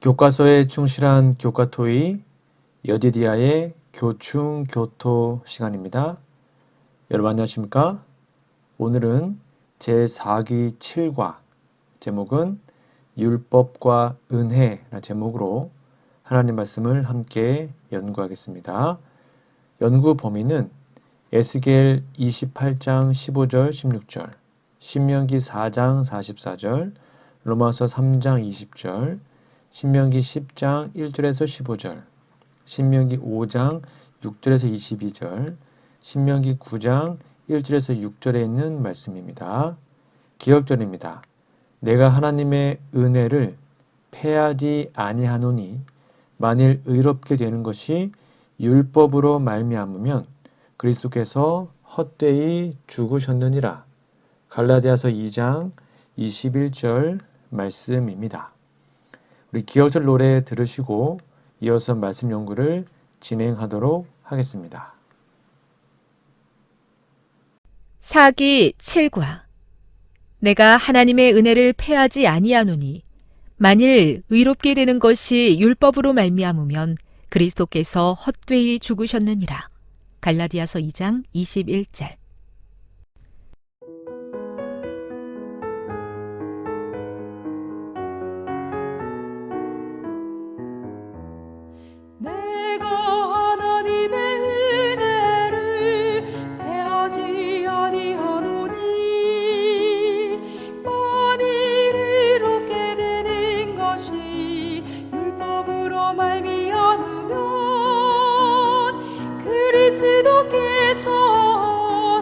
교과서에 충실한 교과토의 여디디아의 교충교토 시간입니다. 여러분 안녕하십니까? 오늘은 제4기 7과 제목은 율법과 은혜라는 제목으로 하나님 말씀을 함께 연구하겠습니다. 연구 범위는 에스겔 28장 15절 16절, 신명기 4장 44절, 로마서 3장 20절, 신명기 10장 1절에서 15절, 신명기 5장 6절에서 22절, 신명기 9장 1절에서 6절에 있는 말씀입니다. 기억절입니다. 내가 하나님의 은혜를 패하지 아니하노니 만일 의롭게 되는 것이 율법으로 말미암으면 그리스도께서 헛되이 죽으셨느니라. 갈라디아서 2장 21절 말씀입니다. 우리 기억절 노래 들으시고 이어서 말씀 연구를 진행하도록 하겠습니다. 사기 7과 내가 하나님의 은혜를 패하지 아니하노니 만일 의롭게 되는 것이 율법으로 말미암으면 그리스도께서 헛되이 죽으셨느니라. 갈라디아서 2장 21절. 내가 하나님의 은혜를 패하지 아니하노니 만일 이롭게 되는 것이 율법으로 말미암으면 그리스도께서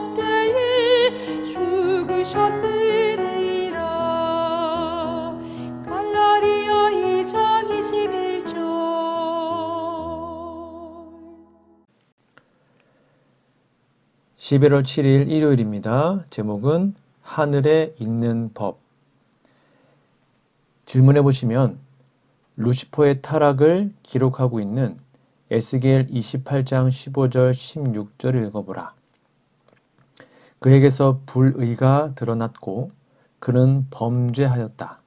헛되이 죽으셨느니라. 갈라디아 2장 21절. 11월 7일 일요일입니다. 제목은 하늘에 있는 법. 질문해 보시면 루시퍼의 타락을 기록하고 있는 에스겔 28장 15절 16절을 읽어보라. 그에게서 불의가 드러났고 그는 범죄하였다.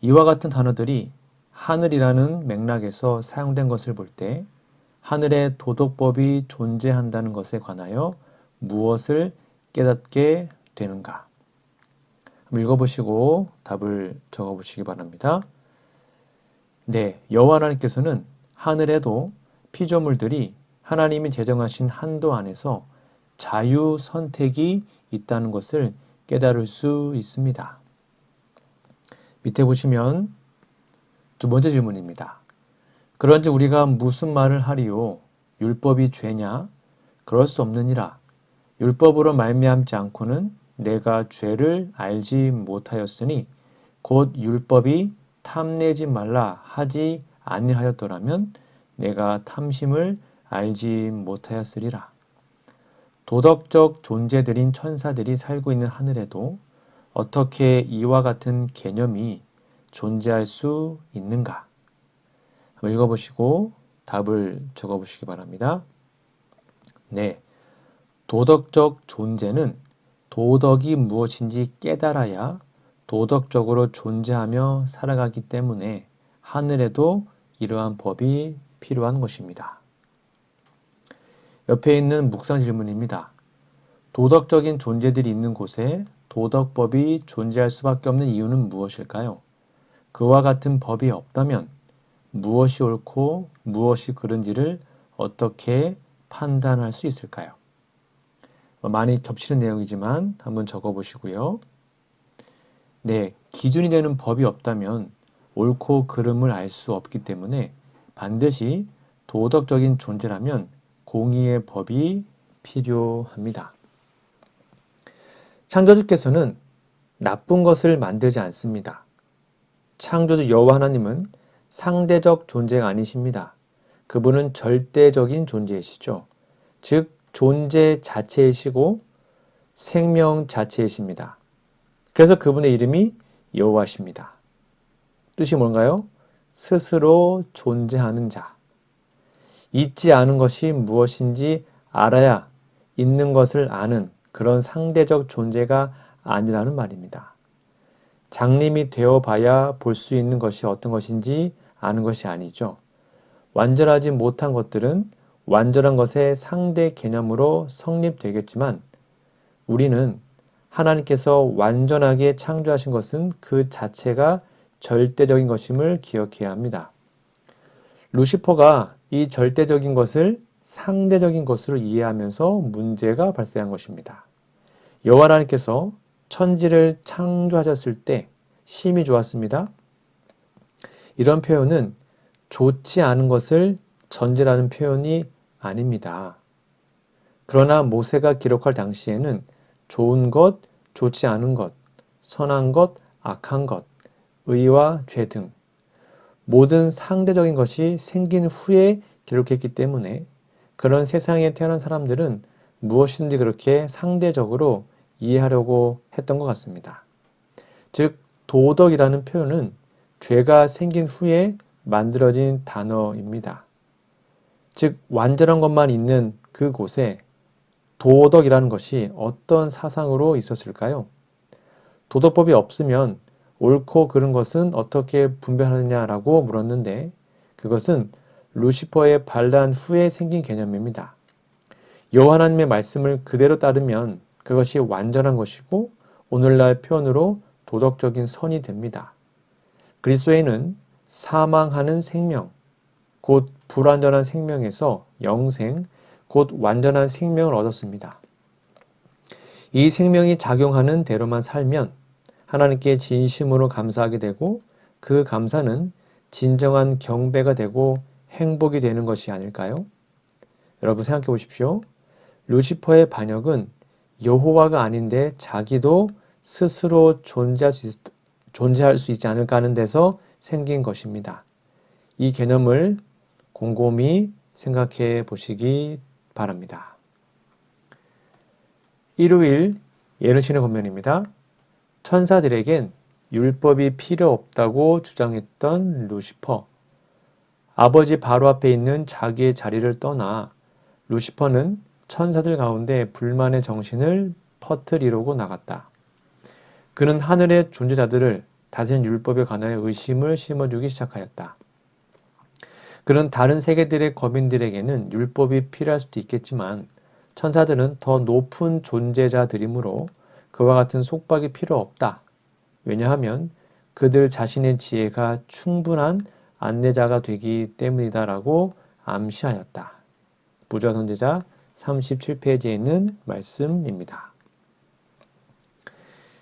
이와 같은 단어들이 하늘이라는 맥락에서 사용된 것을 볼 때 하늘에 도덕법이 존재한다는 것에 관하여 무엇을 깨닫게 되는가? 한번 읽어보시고 답을 적어보시기 바랍니다. 네, 여호와 하나님께서는 하늘에도 피조물들이 하나님이 제정하신 한도 안에서 자유 선택이 있다는 것을 깨달을 수 있습니다. 밑에 보시면 두 번째 질문입니다. 그런지 우리가 무슨 말을 하리요? 율법이 죄냐? 그럴 수 없느니라. 율법으로 말미암지 않고는 내가 죄를 알지 못하였으니 곧 율법이 탐내지 말라 하지 아니하였더라면 내가 탐심을 알지 못하였으리라. 도덕적 존재들인 천사들이 살고 있는 하늘에도 어떻게 이와 같은 개념이 존재할 수 있는가? 한번 읽어보시고 답을 적어보시기 바랍니다. 네, 도덕적 존재는 도덕이 무엇인지 깨달아야 도덕적으로 존재하며 살아가기 때문에 하늘에도 이러한 법이 필요한 것입니다. 옆에 있는 묵상 질문입니다. 도덕적인 존재들이 있는 곳에 도덕법이 존재할 수밖에 없는 이유는 무엇일까요? 그와 같은 법이 없다면 무엇이 옳고 무엇이 그른지를 어떻게 판단할 수 있을까요? 많이 겹치는 내용이지만 한번 적어보시고요. 네, 기준이 되는 법이 없다면 옳고 그름을 알 수 없기 때문에 반드시 도덕적인 존재라면 공의의 법이 필요합니다. 창조주께서는 나쁜 것을 만들지 않습니다. 창조주 여호와 하나님은 상대적 존재가 아니십니다. 그분은 절대적인 존재이시죠. 즉 존재 자체이시고 생명 자체이십니다. 그래서 그분의 이름이 여호와십니다. 뜻이 뭔가요? 스스로 존재하는 자. 있지 않은 것이 무엇인지 알아야 있는 것을 아는 그런 상대적 존재가 아니라는 말입니다. 장님이 되어봐야 볼 수 있는 것이 어떤 것인지 아는 것이 아니죠. 완전하지 못한 것들은 완전한 것의 상대 개념으로 성립되겠지만 우리는 하나님께서 완전하게 창조하신 것은 그 자체가 절대적인 것임을 기억해야 합니다. 루시퍼가 이 절대적인 것을 상대적인 것으로 이해하면서 문제가 발생한 것입니다. 여호와 하나님께서 천지를 창조하셨을 때 심히 좋았습니다. 이런 표현은 좋지 않은 것을 전제라는 표현이 아닙니다. 그러나 모세가 기록할 당시에는 좋은 것, 좋지 않은 것, 선한 것, 악한 것, 의와 죄 등 모든 상대적인 것이 생긴 후에 기록했기 때문에 그런 세상에 태어난 사람들은 무엇이든지 그렇게 상대적으로 이해하려고 했던 것 같습니다. 즉, 도덕이라는 표현은 죄가 생긴 후에 만들어진 단어입니다. 즉, 완전한 것만 있는 그곳에 도덕이라는 것이 어떤 사상으로 있었을까요? 도덕법이 없으면 옳고 그른 것은 어떻게 분별하느냐라고 물었는데 그것은 루시퍼의 반란 후에 생긴 개념입니다. 여호와 하나님의 말씀을 그대로 따르면 그것이 완전한 것이고 오늘날 표현으로 도덕적인 선이 됩니다. 그리스도인은 사망하는 생명, 곧 불완전한 생명에서 영생, 곧 완전한 생명을 얻었습니다. 이 생명이 작용하는 대로만 살면 하나님께 진심으로 감사하게 되고 그 감사는 진정한 경배가 되고 행복이 되는 것이 아닐까요? 여러분 생각해 보십시오. 루시퍼의 반역은 여호와가 아닌데 자기도 스스로 존재할 수 있지 않을까 하는 데서 생긴 것입니다. 이 개념을 곰곰이 생각해 보시기 바랍니다. 일요일 예루신의 권면입니다. 천사들에겐 율법이 필요 없다고 주장했던 루시퍼. 아버지 바로 앞에 있는 자기의 자리를 떠나 루시퍼는 천사들 가운데 불만의 정신을 퍼뜨리려고 나갔다. 그는 하늘의 존재자들을 다스리는 율법에 관하여 의심을 심어주기 시작하였다. 그는 다른 세계들의 거민들에게는 율법이 필요할 수도 있겠지만 천사들은 더 높은 존재자들이므로 그와 같은 속박이 필요 없다. 왜냐하면 그들 자신의 지혜가 충분한 안내자가 되기 때문이다라고 암시하였다. 부좌선지자 37페이지에 있는 말씀입니다.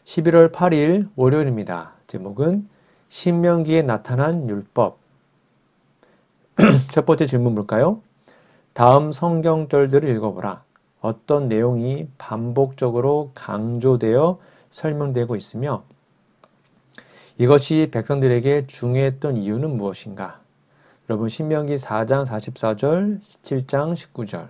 11월 8일 월요일입니다. 제목은 신명기에 나타난 율법. 첫 번째 질문 볼까요? 다음 성경절들을 읽어보라. 어떤 내용이 반복적으로 강조되어 설명되고 있으며 이것이 백성들에게 중요했던 이유는 무엇인가? 여러분 신명기 4장 44절, 17장 19절,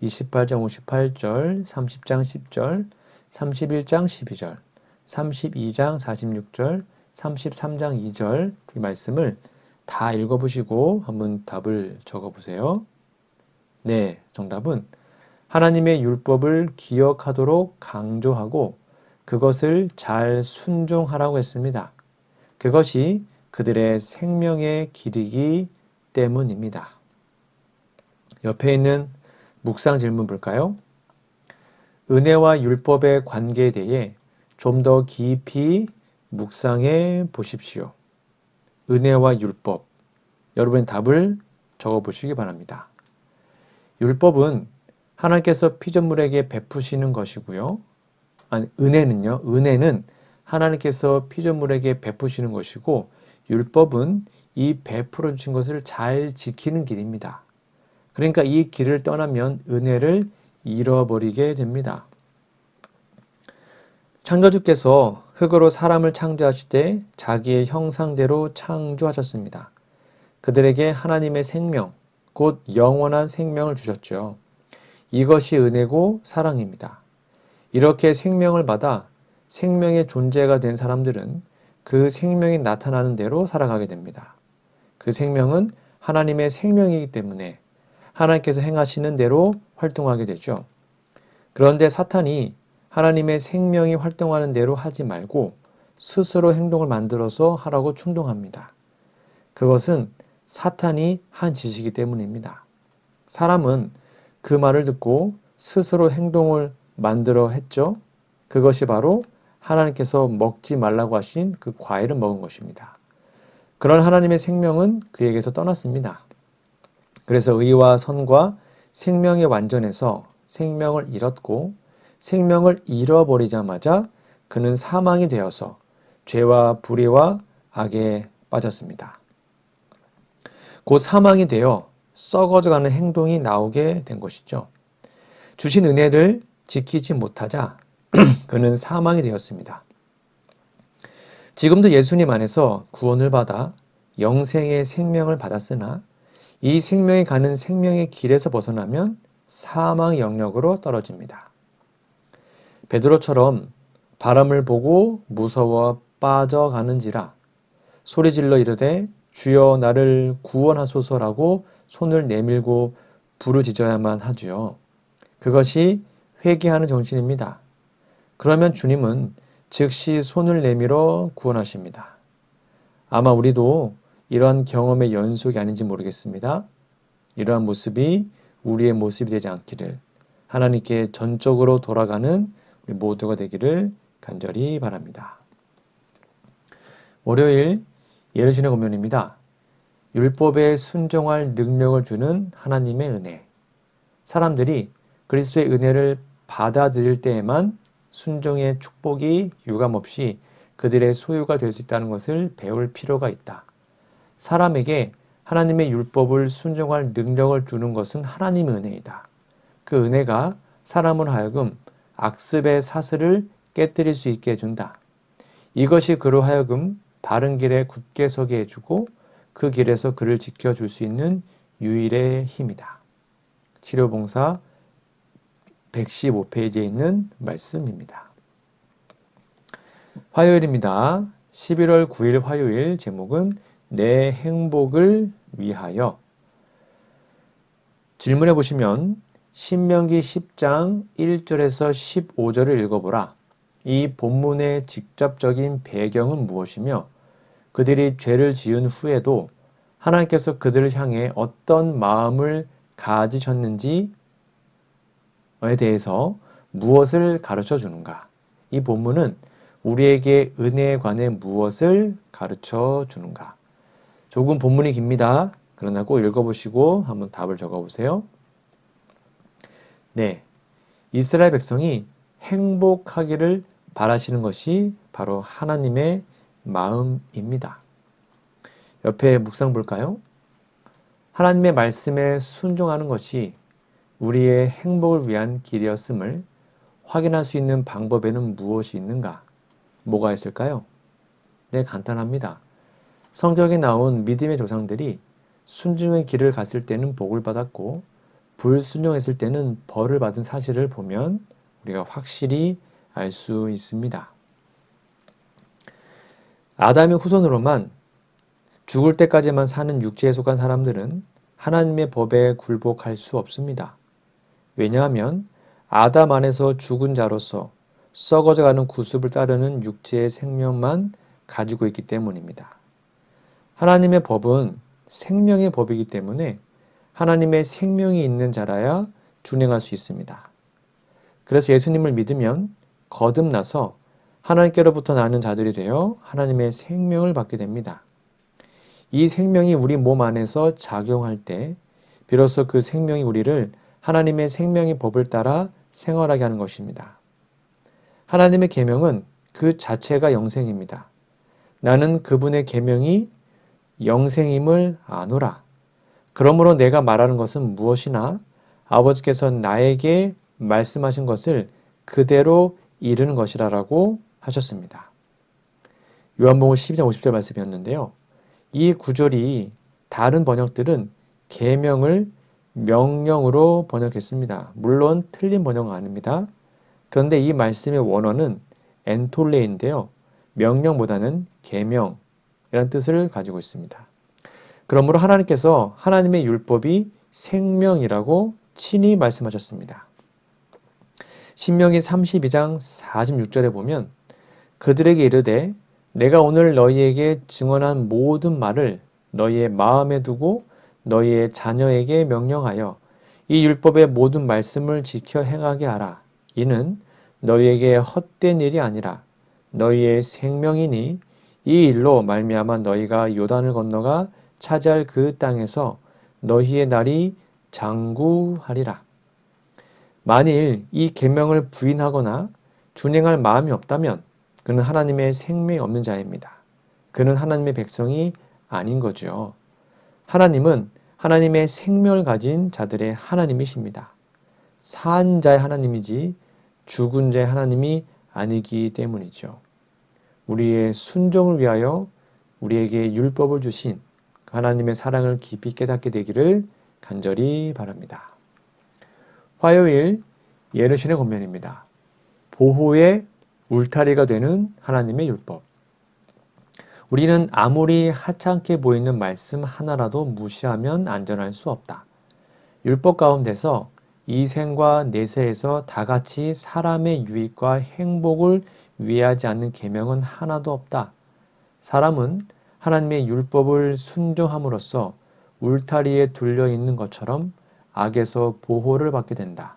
28장 58절, 30장 10절, 31장 12절, 32장 46절, 33장 2절 이 말씀을 다 읽어보시고 한번 답을 적어보세요. 네, 정답은 하나님의 율법을 기억하도록 강조하고 그것을 잘 순종하라고 했습니다. 그것이 그들의 생명의 길이기 때문입니다. 옆에 있는 묵상 질문 볼까요? 은혜와 율법의 관계에 대해 좀 더 깊이 묵상해 보십시오. 은혜와 율법. 여러분의 답을 적어 보시기 바랍니다. 율법은 하나님께서 피조물에게 베푸시는 것이고요. 아니, 은혜는 하나님께서 피조물에게 베푸시는 것이고 율법은 이 베풀어 주신 것을 잘 지키는 길입니다. 그러니까 이 길을 떠나면 은혜를 잃어버리게 됩니다. 창조주께서 흙으로 사람을 창조하실 때 자기의 형상대로 창조하셨습니다. 그들에게 하나님의 생명, 곧 영원한 생명을 주셨죠. 이것이 은혜고 사랑입니다. 이렇게 생명을 받아 생명의 존재가 된 사람들은 그 생명이 나타나는 대로 살아가게 됩니다. 그 생명은 하나님의 생명이기 때문에 하나님께서 행하시는 대로 활동하게 되죠. 그런데 사탄이 하나님의 생명이 활동하는 대로 하지 말고 스스로 행동을 만들어서 하라고 충동합니다. 그것은 사탄이 한 짓이기 때문입니다. 사람은 그 말을 듣고 스스로 행동을 만들어 했죠. 그것이 바로 하나님께서 먹지 말라고 하신 그 과일을 먹은 것입니다. 그런 하나님의 생명은 그에게서 떠났습니다. 그래서 의와 선과 생명의 완전에서 생명을 잃었고 생명을 잃어버리자마자 그는 사망이 되어서 죄와 불의와 악에 빠졌습니다. 곧 사망이 되어 썩어져가는 행동이 나오게 된 것이죠. 주신 은혜를 지키지 못하자 그는 사망이 되었습니다. 지금도 예수님 안에서 구원을 받아 영생의 생명을 받았으나 이 생명이 가는 생명의 길에서 벗어나면 사망의 영역으로 떨어집니다. 베드로처럼 바람을 보고 무서워 빠져가는지라 소리질러 이르되 주여 나를 구원하소서라고 손을 내밀고 부르짖어야만 하지요. 그것이 회개하는 정신입니다. 그러면 주님은 즉시 손을 내밀어 구원하십니다. 아마 우리도 이러한 경험의 연속이 아닌지 모르겠습니다. 이러한 모습이 우리의 모습이 되지 않기를 하나님께 전적으로 돌아가는 우리 모두가 되기를 간절히 바랍니다. 월요일 예루신의 고면입니다. 율법에 순종할 능력을 주는 하나님의 은혜. 사람들이 그리스도의 은혜를 받아들일 때에만 순종의 축복이 유감없이 그들의 소유가 될 수 있다는 것을 배울 필요가 있다. 사람에게 하나님의 율법을 순종할 능력을 주는 것은 하나님의 은혜이다. 그 은혜가 사람을 하여금 악습의 사슬을 깨뜨릴 수 있게 해준다. 이것이 그로 하여금 바른 길에 굳게 서게 해주고 그 길에서 그를 지켜줄 수 있는 유일의 힘이다. 치료봉사 115페이지에 있는 말씀입니다. 화요일입니다. 11월 9일 화요일 제목은 내 행복을 위하여. 질문해 보시면 신명기 10장 1절에서 15절을 읽어보라. 이 본문의 직접적인 배경은 무엇이며 그들이 죄를 지은 후에도 하나님께서 그들을 향해 어떤 마음을 가지셨는지에 대해서 무엇을 가르쳐 주는가? 이 본문은 우리에게 은혜에 관해 무엇을 가르쳐 주는가? 조금 본문이 깁니다. 그러나 꼭 읽어보시고 한번 답을 적어보세요. 네, 이스라엘 백성이 행복하기를 바라시는 것이 바로 하나님의 마음입니다. 옆에 묵상 볼까요? 하나님의 말씀에 순종하는 것이 우리의 행복을 위한 길이었음을 확인할 수 있는 방법에는 무엇이 있는가? 뭐가 있을까요? 네, 간단합니다. 성경에 나온 믿음의 조상들이 순종의 길을 갔을 때는 복을 받았고 불순종했을 때는 벌을 받은 사실을 보면 우리가 확실히 알 수 있습니다. 아담의 후손으로만 죽을 때까지만 사는 육체에 속한 사람들은 하나님의 법에 굴복할 수 없습니다. 왜냐하면 아담 안에서 죽은 자로서 썩어져가는 구습을 따르는 육체의 생명만 가지고 있기 때문입니다. 하나님의 법은 생명의 법이기 때문에 하나님의 생명이 있는 자라야 준행할 수 있습니다. 그래서 예수님을 믿으면 거듭나서 하나님께로부터 나는 자들이 되어 하나님의 생명을 받게 됩니다. 이 생명이 우리 몸 안에서 작용할 때 비로소 그 생명이 우리를 하나님의 생명의 법을 따라 생활하게 하는 것입니다. 하나님의 계명은 그 자체가 영생입니다. 나는 그분의 계명이 영생임을 아노라. 그러므로 내가 말하는 것은 무엇이나 아버지께서 나에게 말씀하신 것을 그대로 이루는 것이라고 하셨습니다. 요한복음 12장 50절 말씀이었는데요. 이 구절이 다른 번역들은 계명을 명령으로 번역했습니다. 물론 틀린 번역은 아닙니다. 그런데 이 말씀의 원어는 엔톨레인데요. 명령보다는 계명이라는 뜻을 가지고 있습니다. 그러므로 하나님께서 하나님의 율법이 생명이라고 친히 말씀하셨습니다. 신명기 32장 46절에 보면 그들에게 이르되 내가 오늘 너희에게 증언한 모든 말을 너희의 마음에 두고 너희의 자녀에게 명령하여 이 율법의 모든 말씀을 지켜 행하게 하라. 이는 너희에게 헛된 일이 아니라 너희의 생명이니 이 일로 말미암아 너희가 요단을 건너가 차지할 그 땅에서 너희의 날이 장구하리라. 만일 이 계명을 부인하거나 준행할 마음이 없다면 그는 하나님의 생명이 없는 자입니다. 그는 하나님의 백성이 아닌 거죠. 하나님은 하나님의 생명을 가진 자들의 하나님이십니다. 산 자의 하나님이지 죽은 자의 하나님이 아니기 때문이죠. 우리의 순종을 위하여 우리에게 율법을 주신 하나님의 사랑을 깊이 깨닫게 되기를 간절히 바랍니다. 화요일 예루신의 권면입니다. 보호의 울타리가 되는 하나님의 율법. 우리는 아무리 하찮게 보이는 말씀 하나라도 무시하면 안전할 수 없다. 율법 가운데서 이생과 내세에서 다 같이 사람의 유익과 행복을 위하지 않는 계명은 하나도 없다. 사람은 하나님의 율법을 순종함으로써 울타리에 둘려 있는 것처럼 악에서 보호를 받게 된다.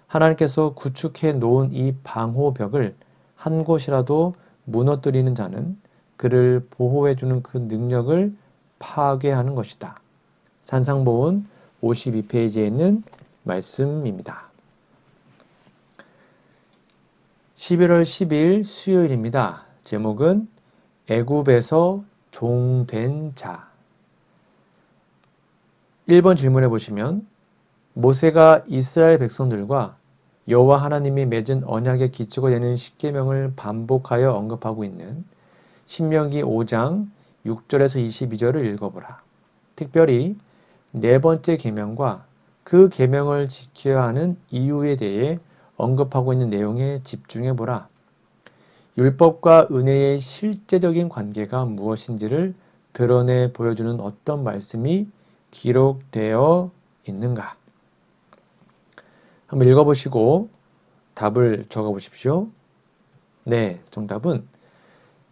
하나님께서 구축해 놓은 이 방호벽을 한 곳이라도 무너뜨리는 자는 그를 보호해주는 그 능력을 파괴하는 것이다. 산상보훈 52페이지에 있는 말씀입니다. 11월 10일 수요일입니다. 제목은 애굽에서 종된 자. 1번 질문해 보시면 모세가 이스라엘 백성들과 여호와 하나님이 맺은 언약의 기초가 되는 십계명을 반복하여 언급하고 있는 신명기 5장 6절에서 22절을 읽어보라. 특별히 네 번째 계명과 그 계명을 지켜야 하는 이유에 대해 언급하고 있는 내용에 집중해보라. 율법과 은혜의 실제적인 관계가 무엇인지를 드러내 보여주는 어떤 말씀이 기록되어 있는가? 한번 읽어보시고 답을 적어보십시오. 네, 정답은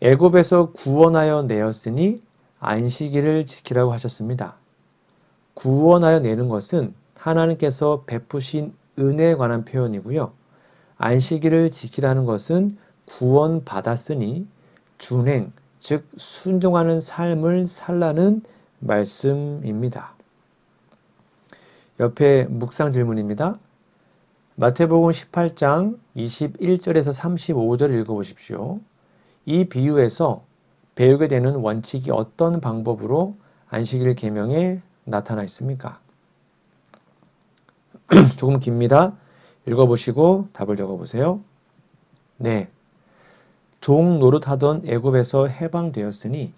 애굽에서 구원하여 내었으니 안식일을 지키라고 하셨습니다. 구원하여 내는 것은 하나님께서 베푸신 은혜에 관한 표현이고요. 안식일을 지키라는 것은 구원받았으니 준행, 즉 순종하는 삶을 살라는 말씀입니다. 옆에 묵상 질문입니다. 마태복음 18장 21절에서 35절 읽어보십시오. 이 비유에서 배우게 되는 원칙이 어떤 방법으로 안식일 계명에 나타나 있습니까? 조금 깁니다. 읽어보시고 답을 적어보세요. 네, 종 노릇하던 애굽에서 해방되었으니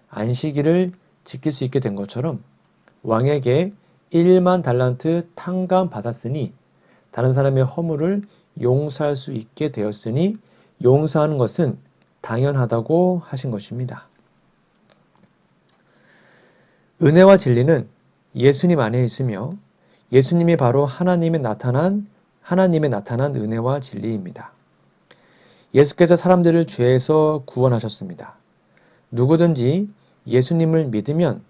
안식일을 지킬 수 있게 된 것처럼 왕에게 1만 달란트 탕감 받았으니 다른 사람의 허물을 용서할 수 있게 되었으니 용서하는 것은 당연하다고 하신 것입니다. 은혜와 진리는 예수님 안에 있으며 예수님이 바로 하나님의 나타난 은혜와 진리입니다. 예수께서 사람들을 죄에서 구원하셨습니다. 누구든지 예수님을 믿으면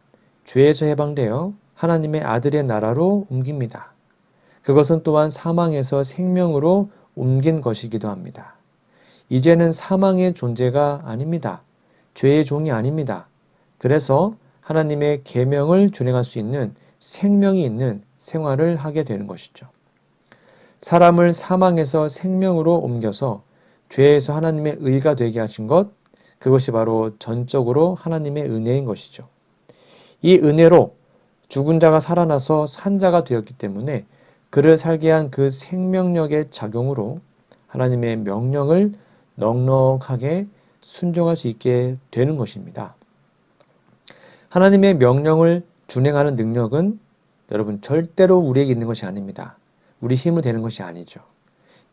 죄에서 해방되어 하나님의 아들의 나라로 옮깁니다. 그것은 또한 사망에서 생명으로 옮긴 것이기도 합니다. 이제는 사망의 존재가 아닙니다. 죄의 종이 아닙니다. 그래서 하나님의 계명을 준행할 수 있는 생명이 있는 생활을 하게 되는 것이죠. 사람을 사망에서 생명으로 옮겨서 죄에서 하나님의 의가 되게 하신 것, 그것이 바로 전적으로 하나님의 은혜인 것이죠. 이 은혜로 죽은 자가 살아나서 산 자가 되었기 때문에 그를 살게 한 그 생명력의 작용으로 하나님의 명령을 넉넉하게 순종할 수 있게 되는 것입니다. 하나님의 명령을 준행하는 능력은 여러분 절대로 우리에게 있는 것이 아닙니다. 우리 힘으로 되는 것이 아니죠.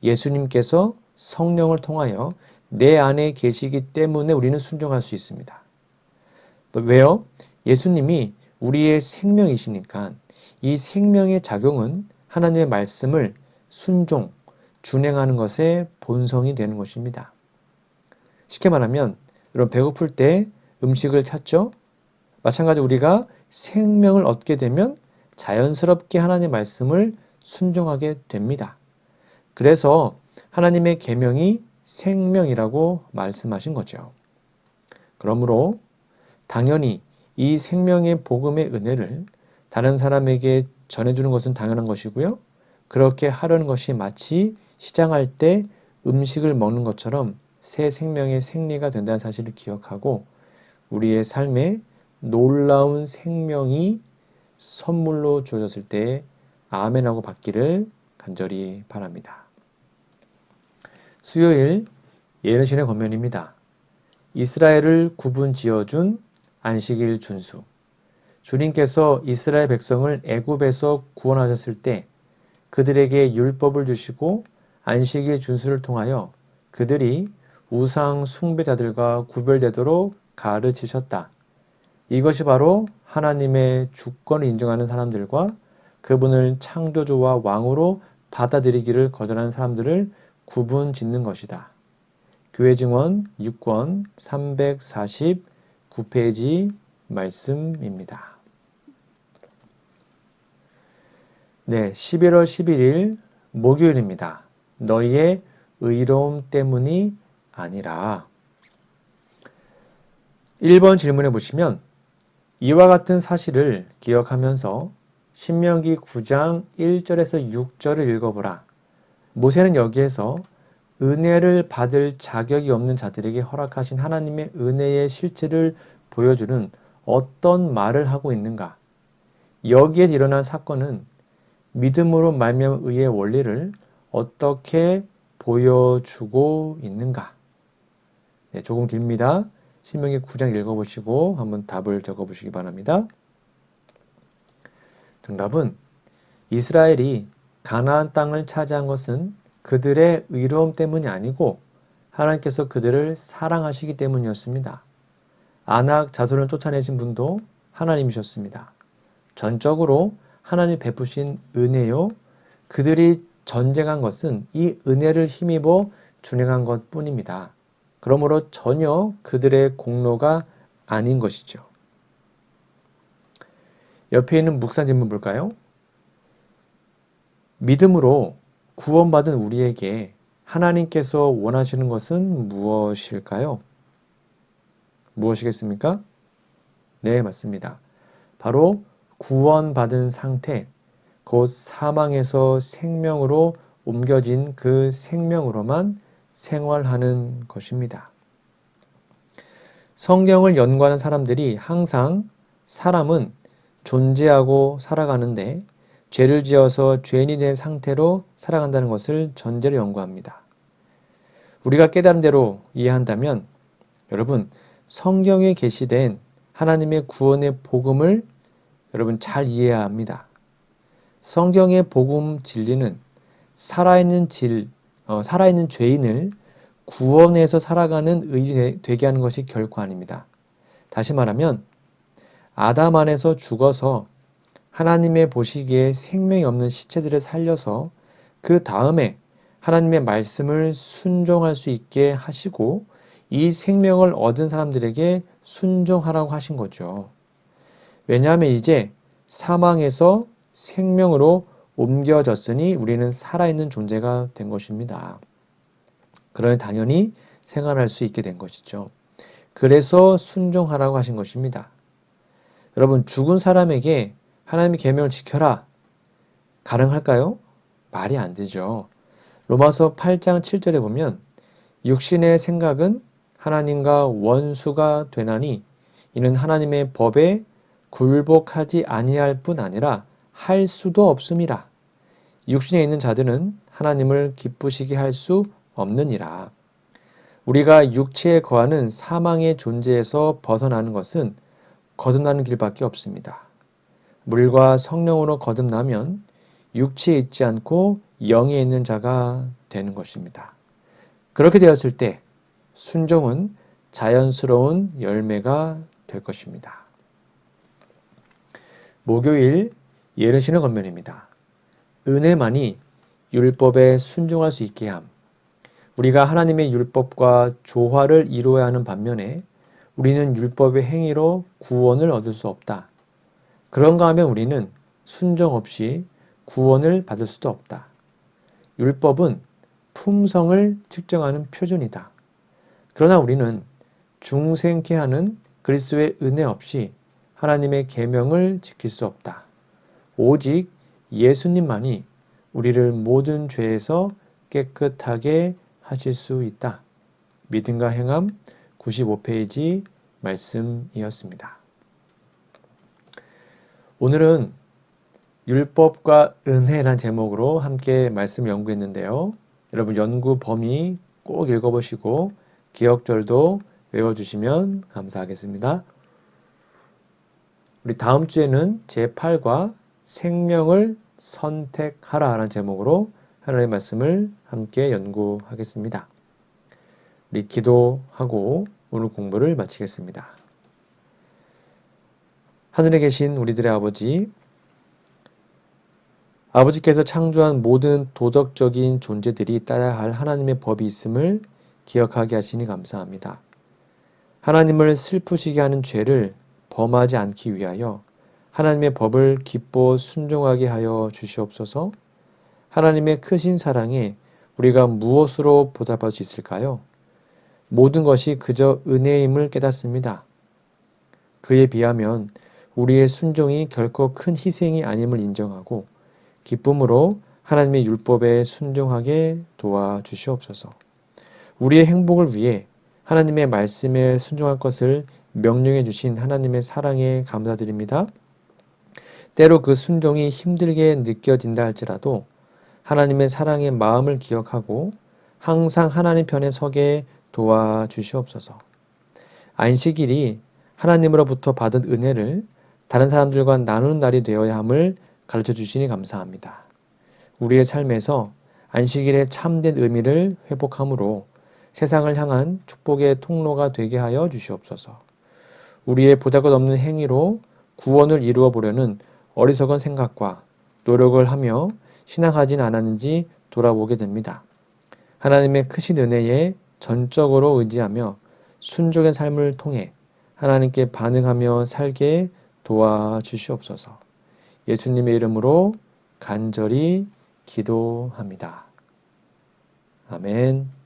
예수님께서 성령을 통하여 내 안에 계시기 때문에 우리는 순종할 수 있습니다. 왜요? 예수님이 우리의 생명이시니까 이 생명의 작용은 하나님의 말씀을 순종, 준행하는 것의 본성이 되는 것입니다. 쉽게 말하면 여러분 배고플 때 음식을 찾죠? 마찬가지로 우리가 생명을 얻게 되면 자연스럽게 하나님의 말씀을 순종하게 됩니다. 그래서 하나님의 계명이 생명이라고 말씀하신 거죠. 그러므로 당연히 이 생명의 복음의 은혜를 다른 사람에게 전해주는 것은 당연한 것이고요. 그렇게 하려는 것이 마치 시장할 때 음식을 먹는 것처럼 새 생명의 생리가 된다는 사실을 기억하고 우리의 삶에 놀라운 생명이 선물로 주어졌을 때 아멘하고 받기를 간절히 바랍니다. 수요일 예언신의 권면입니다. 이스라엘을 구분 지어준 안식일 준수. 주님께서 이스라엘 백성을 애굽에서 구원하셨을 때 그들에게 율법을 주시고 안식일 준수를 통하여 그들이 우상 숭배자들과 구별되도록 가르치셨다. 이것이 바로 하나님의 주권을 인정하는 사람들과 그분을 창조주와 왕으로 받아들이기를 거절하는 사람들을 구분 짓는 것이다. 교회 증언 6권 349페이지 말씀입니다. 네, 11월 11일 목요일입니다. 너희의 의로움 때문이 아니라 1번 질문해 보시면 이와 같은 사실을 기억하면서 신명기 9장 1절에서 6절을 읽어보라. 모세는 여기에서 은혜를 받을 자격이 없는 자들에게 허락하신 하나님의 은혜의 실체를 보여주는 어떤 말을 하고 있는가? 여기에서 일어난 사건은 믿음으로 말미암은 의의 원리를 어떻게 보여주고 있는가? 네, 조금 깁니다. 신명기 9장 읽어보시고 한번 답을 적어보시기 바랍니다. 정답은 이스라엘이 가나안 땅을 차지한 것은 그들의 의로움 때문이 아니고 하나님께서 그들을 사랑하시기 때문이었습니다. 아낙 자손을 쫓아내신 분도 하나님이셨습니다. 전적으로 하나님 베푸신 은혜요. 그들이 전쟁한 것은 이 은혜를 힘입어 준행한 것 뿐입니다. 그러므로 전혀 그들의 공로가 아닌 것이죠. 옆에 있는 묵상 질문 볼까요? 믿음으로 구원받은 우리에게 하나님께서 원하시는 것은 무엇일까요? 무엇이겠습니까? 네, 맞습니다. 바로 구원받은 상태, 곧 사망에서 생명으로 옮겨진 그 생명으로만 생활하는 것입니다. 성경을 연구하는 사람들이 항상 사람은 존재하고 살아가는데 죄를 지어서 죄인이 된 상태로 살아간다는 것을 전제로 연구합니다. 우리가 깨달은 대로 이해한다면 여러분 성경에 게시된 하나님의 구원의 복음을 여러분 잘 이해해야 합니다. 성경의 복음 진리는 살아있는 죄인을 구원해서 살아가는 의인이 되게 하는 것이 결코 아닙니다. 다시 말하면 아담 안에서 죽어서 하나님의 보시기에 생명이 없는 시체들을 살려서 그 다음에 하나님의 말씀을 순종할 수 있게 하시고 이 생명을 얻은 사람들에게 순종하라고 하신 거죠. 왜냐하면 이제 사망에서 생명으로 옮겨졌으니 우리는 살아있는 존재가 된 것입니다. 그러니 당연히 생활할 수 있게 된 것이죠. 그래서 순종하라고 하신 것입니다. 여러분 죽은 사람에게 하나님의 계명을 지켜라. 가능할까요? 말이 안 되죠. 로마서 8장 7절에 보면 육신의 생각은 하나님과 원수가 되나니 이는 하나님의 법에 굴복하지 아니할 뿐 아니라 할 수도 없음이라. 육신에 있는 자들은 하나님을 기쁘시게 할 수 없느니라. 우리가 육체에 거하는 사망의 존재에서 벗어나는 것은 거듭나는 길밖에 없습니다. 물과 성령으로 거듭나면 육체에 있지 않고 영에 있는 자가 되는 것입니다. 그렇게 되었을 때 순종은 자연스러운 열매가 될 것입니다. 목요일 예언신의 권면입니다. 은혜만이 율법에 순종할 수 있게 함. 우리가 하나님의 율법과 조화를 이루어야 하는 반면에 우리는 율법의 행위로 구원을 얻을 수 없다. 그런가 하면 우리는 순종 없이 구원을 받을 수도 없다. 율법은 품성을 측정하는 표준이다. 그러나 우리는 중생케 하는 그리스도의 은혜 없이 하나님의 계명을 지킬 수 없다. 오직 예수님만이 우리를 모든 죄에서 깨끗하게 하실 수 있다. 믿음과 행함 95페이지 말씀이었습니다. 오늘은 율법과 은혜라는 제목으로 함께 말씀 연구했는데요. 여러분 연구 범위 꼭 읽어보시고 기억절도 외워주시면 감사하겠습니다. 우리 다음 주에는 제8과 생명을 선택하라라는 제목으로 하나님의 말씀을 함께 연구하겠습니다. 우리 기도하고 오늘 공부를 마치겠습니다. 하늘에 계신 우리들의 아버지께서 창조한 모든 도덕적인 존재들이 따라야 할 하나님의 법이 있음을 기억하게 하시니 감사합니다. 하나님을 슬프시게 하는 죄를 범하지 않기 위하여 하나님의 법을 기뻐 순종하게 하여 주시옵소서. 하나님의 크신 사랑에 우리가 무엇으로 보답할 수 있을까요? 모든 것이 그저 은혜임을 깨닫습니다. 그에 비하면 우리의 순종이 결코 큰 희생이 아님을 인정하고 기쁨으로 하나님의 율법에 순종하게 도와주시옵소서. 우리의 행복을 위해 하나님의 말씀에 순종할 것을 명령해 주신 하나님의 사랑에 감사드립니다. 때로 그 순종이 힘들게 느껴진다 할지라도 하나님의 사랑의 마음을 기억하고 항상 하나님 편에 서게 도와주시옵소서. 안식일이 하나님으로부터 받은 은혜를 다른 사람들과 나누는 날이 되어야 함을 가르쳐 주시니 감사합니다. 우리의 삶에서 안식일의 참된 의미를 회복함으로 세상을 향한 축복의 통로가 되게 하여 주시옵소서. 우리의 보잘것없는 행위로 구원을 이루어 보려는 어리석은 생각과 노력을 하며 신앙하진 않았는지 돌아보게 됩니다. 하나님의 크신 은혜에 전적으로 의지하며 순종의 삶을 통해 하나님께 반응하며 살게 도와주시옵소서. 예수님의 이름으로 간절히 기도합니다. 아멘.